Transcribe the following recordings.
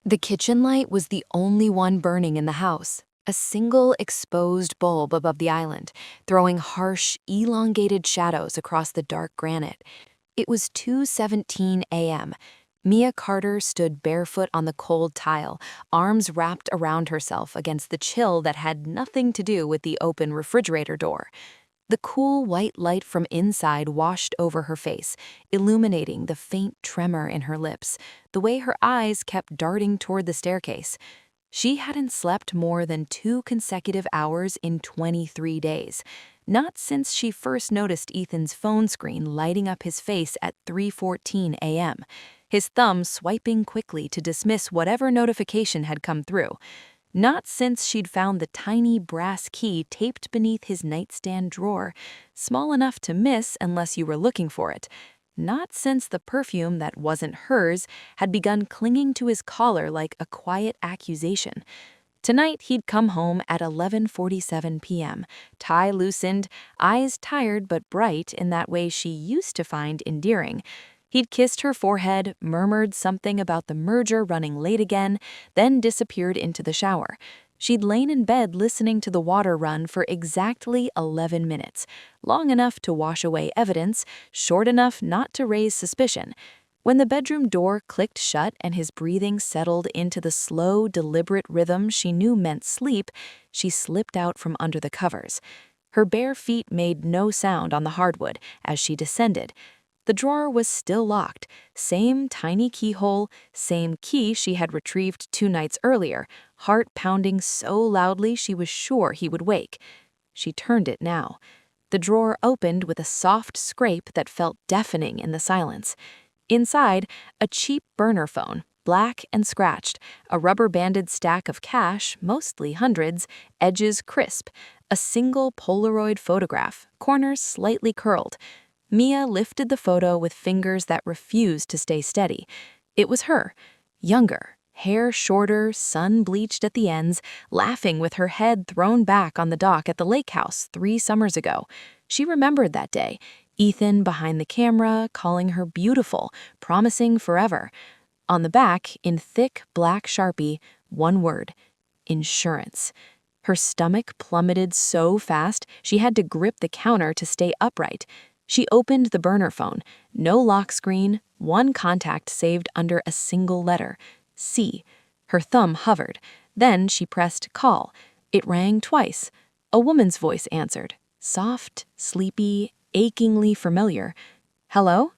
The kitchen light was the only one burning in the house, a single exposed bulb above the island, throwing harsh, elongated shadows across the dark granite. It was 2:17 a.m. Mia Carter stood barefoot on the cold tile, arms wrapped around herself against the chill that had nothing to do with the open refrigerator door. The cool white light from inside washed over her face, illuminating the faint tremor in her lips, the way her eyes kept darting toward the staircase. She hadn't slept more than 2 consecutive hours in 23 days, not since she first noticed Ethan's phone screen lighting up his face at 3:14 a.m., his thumb swiping quickly to dismiss whatever notification had come through. Not since she'd found the tiny brass key taped beneath his nightstand drawer, small enough to miss unless you were looking for it. Not since the perfume that wasn't hers had begun clinging to his collar like a quiet accusation. Tonight he'd come home at 11:47 p.m., tie loosened, eyes tired but bright in that way she used to find endearing. He'd kissed her forehead, murmured something about the merger running late again, then disappeared into the shower. She'd lain in bed listening to the water run for exactly 11 minutes, long enough to wash away evidence, short enough not to raise suspicion. When the bedroom door clicked shut and his breathing settled into the slow, deliberate rhythm she knew meant sleep, she slipped out from under the covers. Her bare feet made no sound on the hardwood as she descended. The drawer was still locked, same tiny keyhole, same key she had retrieved 2 nights earlier, heart pounding so loudly she was sure he would wake. She turned it now. The drawer opened with a soft scrape that felt deafening in the silence. Inside, a cheap burner phone, black and scratched, a rubber-banded stack of cash, mostly hundreds, edges crisp, a single Polaroid photograph, corners slightly curled. Mia lifted the photo with fingers that refused to stay steady. It was her, younger, hair shorter, sun-bleached at the ends, laughing with her head thrown back on the dock at the lake house 3 summers ago. She remembered that day, Ethan behind the camera, calling her beautiful, promising forever. On the back, in thick black Sharpie, one word: insurance. Her stomach plummeted so fast she had to grip the counter to stay upright. She opened the burner phone. No lock screen, one contact saved under a single letter: C. Her thumb hovered. Then she pressed call. It rang twice. A woman's voice answered. Soft, sleepy, achingly familiar. Hello?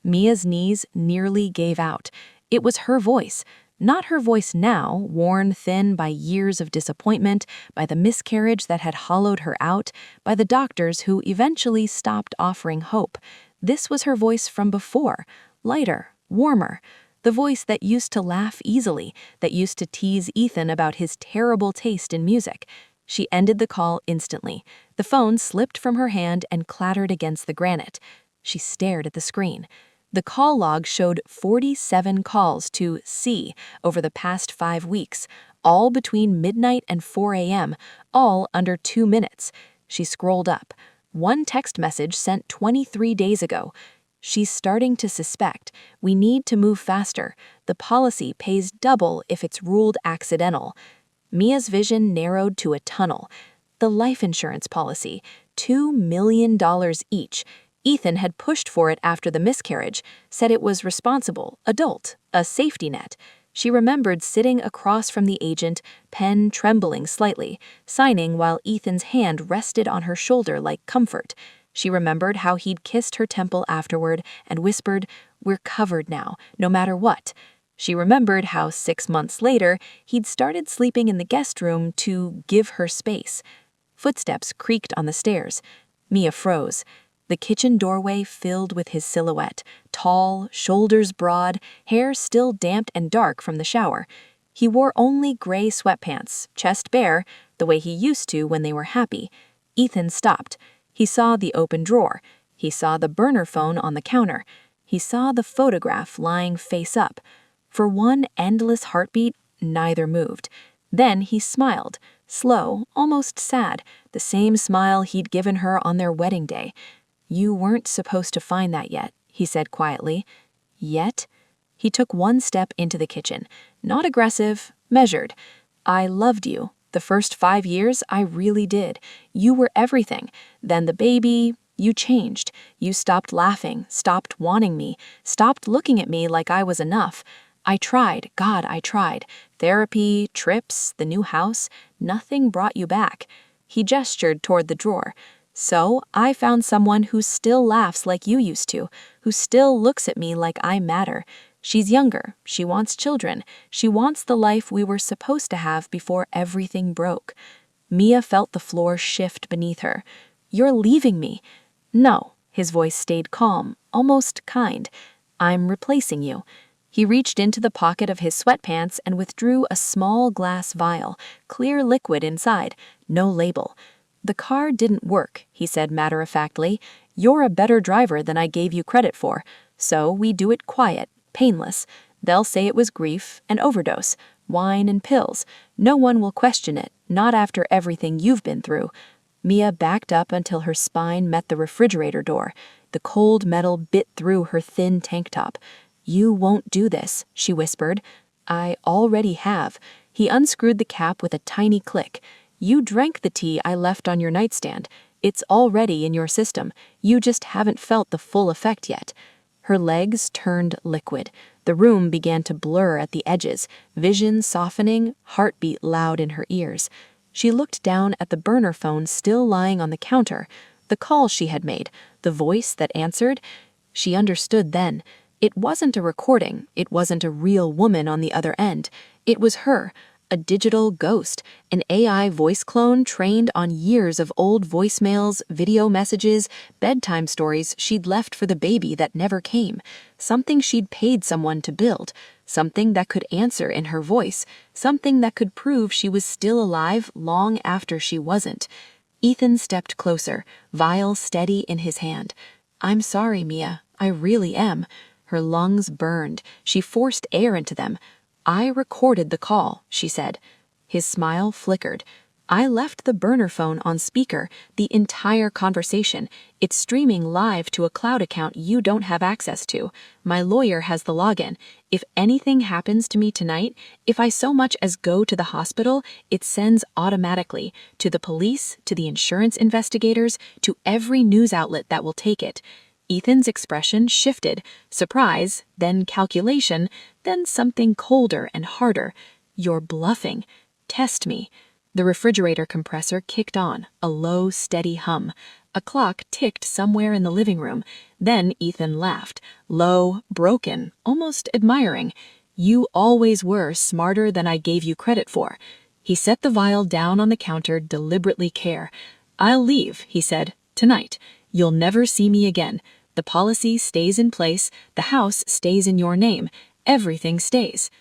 Mia's knees nearly gave out. It was her voice. Not her voice now, worn thin by years of disappointment, by the miscarriage that had hollowed her out, by the doctors who eventually stopped offering hope. This was her voice from before, lighter, warmer. The voice that used to laugh easily, that used to tease Ethan about his terrible taste in music. She ended the call instantly. The phone slipped from her hand and clattered against the granite. She stared at the screen. The call log showed 47 calls to C over the past 5 weeks, all between midnight and 4 a.m., all under 2 minutes. She scrolled up. One text message sent 23 days ago. She's starting to suspect. We need to move faster. The policy pays double if it's ruled accidental. Mia's vision narrowed to a tunnel. The life insurance policy, $2 million each. Ethan had pushed for it after the miscarriage, said it was responsible, adult, a safety net. She remembered sitting across from the agent, pen trembling slightly, signing while Ethan's hand rested on her shoulder like comfort. She remembered how he'd kissed her temple afterward and whispered, "We're covered now, no matter what." She remembered how 6 months later he'd started sleeping in the guest room to give her space. Footsteps creaked on the stairs. Mia froze. The kitchen doorway filled with his silhouette, tall, shoulders broad, hair still damp and dark from the shower. He wore only gray sweatpants, chest bare, the way he used to when they were happy. Ethan stopped. He saw the open drawer. He saw the burner phone on the counter. He saw the photograph lying face up. For one endless heartbeat, neither moved. Then he smiled, slow, almost sad, the same smile he'd given her on their wedding day. "You weren't supposed to find that yet," he said quietly. "Yet?" He took one step into the kitchen. Not aggressive, measured. I loved you. The first 5 years, I really did. You were everything. Then the baby, you changed. You stopped laughing, stopped wanting me, stopped looking at me like I was enough. I tried, God, I tried. Therapy, trips, the new house, nothing brought you back. He gestured toward the drawer. So I found someone who still laughs like you used to, who still looks at me like I matter. She's younger, she wants children, she wants the life we were supposed to have before everything broke. Mia felt the floor shift beneath her. You're leaving me. No, his voice stayed calm, almost kind. I'm replacing you. He reached into the pocket of his sweatpants and withdrew a small glass vial, clear liquid inside, no label. The car didn't work, he said matter-of-factly. You're a better driver than I gave you credit for, so we do it quiet, painless. They'll say it was grief, an overdose, wine and pills. No one will question it, not after everything you've been through. Mia backed up until her spine met the refrigerator door. The cold metal bit through her thin tank top. You won't do this, she whispered. I already have. He unscrewed the cap with a tiny click. You drank the tea I left on your nightstand. It's already in your system. You just haven't felt the full effect yet. Her legs turned liquid. The room began to blur at the edges, vision softening, heartbeat loud in her ears. She looked down at the burner phone still lying on the counter, the call she had made, the voice that answered. She understood then. It wasn't a recording, it wasn't a real woman on the other end. It was her, a digital ghost, an AI voice clone trained on years of old voicemails, video messages, bedtime stories she'd left for the baby that never came, something she'd paid someone to build, something that could answer in her voice, something that could prove she was still alive long after she wasn't. Ethan stepped closer, vial steady in his hand. I'm sorry, Mia, I really am. Her lungs burned. She forced air into them. I recorded the call, she said. His smile flickered. I left the burner phone on speaker, the entire conversation. It's streaming live to a cloud account you don't have access to. My lawyer has the login. If anything happens to me tonight, if I so much as go to the hospital, it sends automatically to the police, to the insurance investigators, to every news outlet that will take it. Ethan's expression shifted, surprise, then calculation, then something colder and harder. You're bluffing. Test me. The refrigerator compressor kicked on, a low, steady hum. A clock ticked somewhere in the living room. Then Ethan laughed, low, broken, almost admiring. You always were smarter than I gave you credit for. He set the vial down on the counter, deliberately care. I'll leave, he said, tonight. You'll never see me again. The policy stays in place, the house stays in your name, everything stays.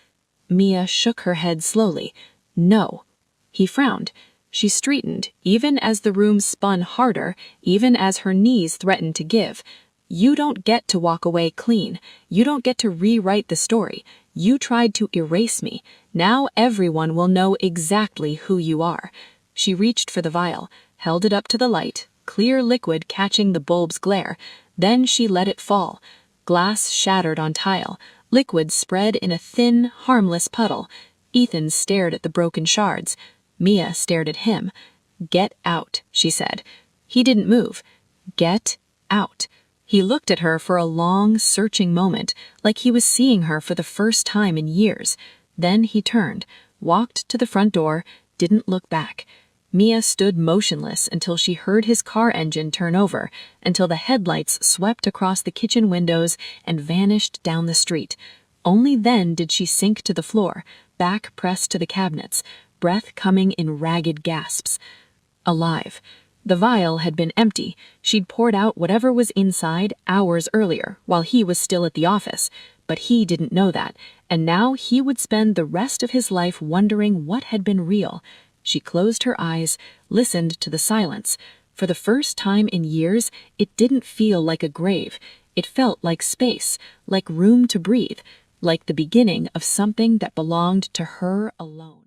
Mia shook her head slowly. No. He frowned. She straightened, even as the room spun harder, even as her knees threatened to give. You don't get to walk away clean. You don't get to rewrite the story. You tried to erase me. Now everyone will know exactly who you are. She reached for the vial, held it up to the light, clear liquid catching the bulb's glare. Then she let it fall. Glass shattered on tile. Liquid spread in a thin, harmless puddle. Ethan stared at the broken shards. Mia stared at him. Get out, she said. He didn't move. Get out. He looked at her for a long, searching moment, like he was seeing her for the first time in years. Then he turned, walked to the front door, didn't look back. Mia stood motionless until she heard his car engine turn over, until the headlights swept across the kitchen windows and vanished down the street. Only then did she sink to the floor, back pressed to the cabinets, breath coming in ragged gasps. Alive. The vial had been empty. She'd poured out whatever was inside hours earlier, while he was still at the office. But he didn't know that, and now he would spend the rest of his life wondering what had been real. She closed her eyes, listened to the silence. For the first time in years, it didn't feel like a grave. It felt like space, like room to breathe, like the beginning of something that belonged to her alone.